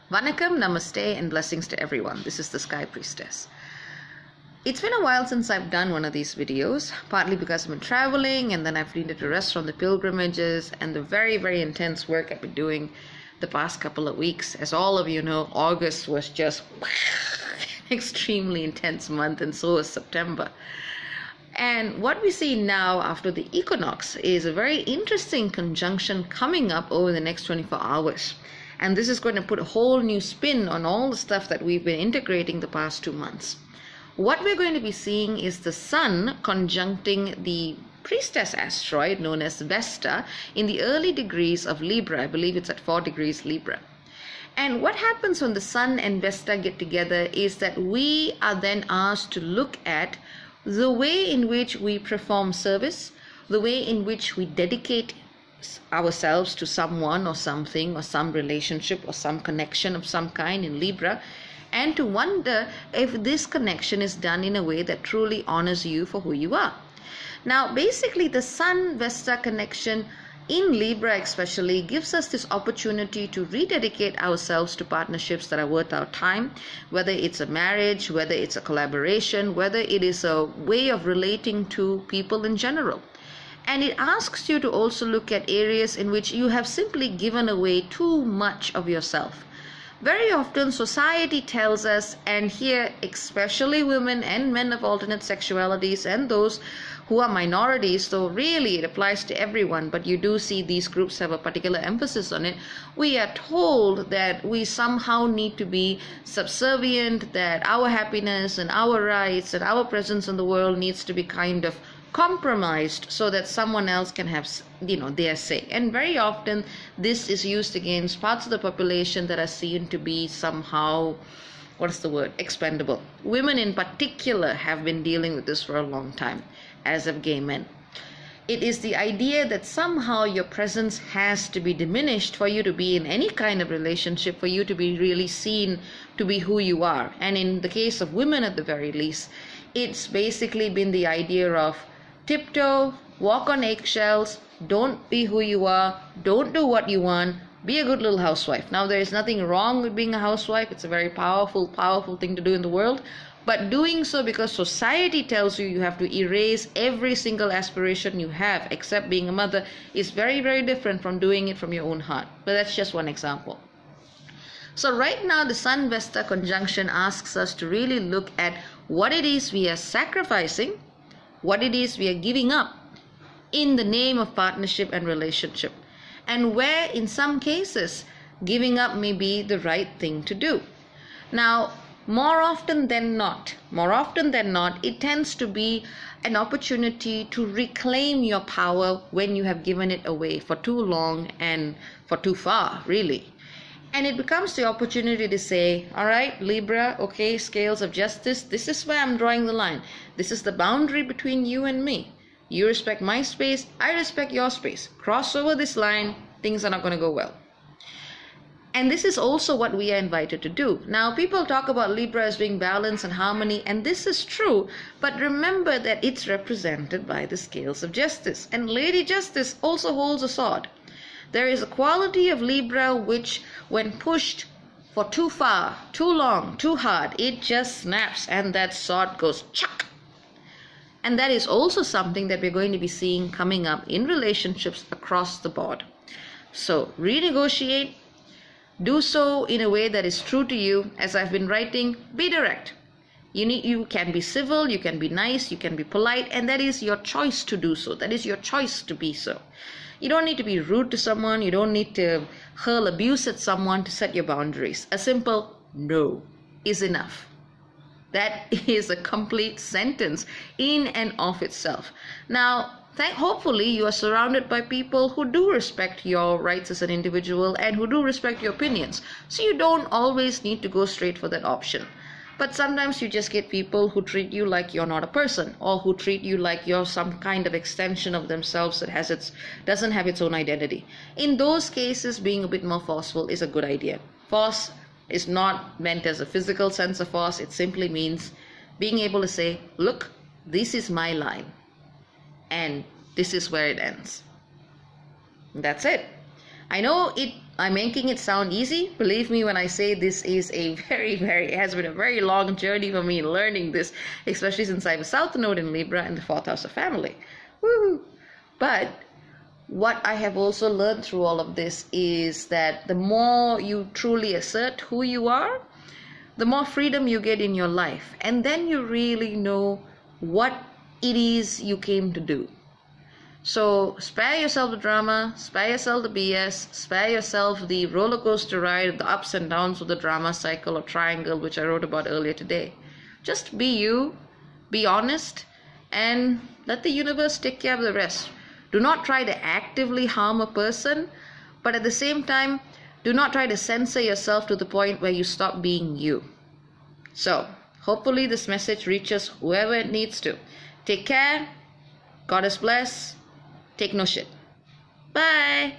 Vanakkam, Namaste, and blessings to everyone. This is the Sky Priestess. It's been a while since I've done one of these videos, partly because I've been traveling and then I've needed to rest from the pilgrimages and the very intense work I've been doing the past couple of weeks. As all of you know, August was just extremely intense month, and so was September. And what we see now after the equinox is a very interesting conjunction coming up over the next 24 hours. And this is going to put a whole new spin on all the stuff that we've been integrating the past 2 months. What we're going to be seeing is the Sun conjuncting the Priestess asteroid known as Vesta in the early degrees of Libra. I believe it's at 4 degrees Libra. And what happens when the Sun and Vesta get together is that we are then asked to look at the way in which we perform service, the way in which we dedicate ourselves to someone or something or some relationship or some connection of some kind in Libra, and to wonder if this connection is done in a way that truly honors you for who you are. Now, basically, the Sun-Vesta connection in Libra especially gives us this opportunity to rededicate ourselves to partnerships that are worth our time, whether it's a marriage, whether it's a collaboration, whether it is a way of relating to people in general. And it asks you to also look at areas in which you have simply given away too much of yourself. Very often society tells us, and here especially women and men of alternate sexualities and those who are minorities, though really it applies to everyone, but you do see these groups have a particular emphasis on it. We are told that we somehow need to be subservient, that our happiness and our rights and our presence in the world needs to be kind of compromised so that someone else can have, their say. And very often this is used against parts of the population that are seen to be somehow, expendable. Women in particular have been dealing with this for a long time, as have gay men. It is the idea that somehow your presence has to be diminished for you to be in any kind of relationship, for you to be really seen to be who you are. And in the case of women at the very least, it's basically been the idea of tiptoe, walk on eggshells, don't be who you are, don't do what you want, be a good little housewife. Now, there is nothing wrong with being a housewife. It's a very powerful thing to do in the world. But doing so because society tells you have to erase every single aspiration you have except being a mother is very different from doing it from your own heart. But that's just one example. So right now the Sun-Vesta conjunction asks us to really look at what it is we are sacrificing, what it is we are giving up in the name of partnership and relationship, and where in some cases giving up may be the right thing to do. Now, more often than not, it tends to be an opportunity to reclaim your power when you have given it away for too long and for too far, really. And it becomes the opportunity to say, all right, Libra, okay, scales of justice, this is where I'm drawing the line. This is the boundary between you and me. You respect my space, I respect your space. Cross over this line, things are not going to go well. And this is also what we are invited to do. Now, people talk about Libra as being balance and harmony, and this is true, but remember that it's represented by the scales of justice. And Lady Justice also holds a sword. There is a quality of Libra which, when pushed for too far, too long, too hard, it just snaps and that sword goes chuck. And that is also something that we're going to be seeing coming up in relationships across the board. So renegotiate, do so in a way that is true to you. As I've been writing, be direct. You can be civil, you can be nice, you can be polite, and that is your choice to do so. That is your choice to be so. You don't need to be rude to someone. You don't need to hurl abuse at someone to set your boundaries. A simple no is enough. That is a complete sentence in and of itself. Now, hopefully you are surrounded by people who do respect your rights as an individual and who do respect your opinions. So you don't always need to go straight for that option. But sometimes you just get people who treat you like you're not a person, or who treat you like you're some kind of extension of themselves that doesn't have its own identity. In those cases, being a bit more forceful is a good idea. Force is not meant as a physical sense of force. It simply means being able to say, look, this is my line, and this is where it ends. That's it. I know it I'm making it sound easy. Believe me when I say this is a it has been a very long journey for me learning this, especially since I have a South Node in Libra and the 4th house of family. Woo! But what I have also learned through all of this is that the more you truly assert who you are, the more freedom you get in your life. And then you really know what it is you came to do. So spare yourself the drama, spare yourself the BS, spare yourself the roller coaster ride, the ups and downs of the drama cycle or triangle, which I wrote about earlier today. Just be you, be honest, and let the universe take care of the rest. Do not try to actively harm a person, but at the same time, do not try to censor yourself to the point where you stop being you. So, hopefully this message reaches whoever it needs to. Take care. God is blessed. Take no shit. Bye.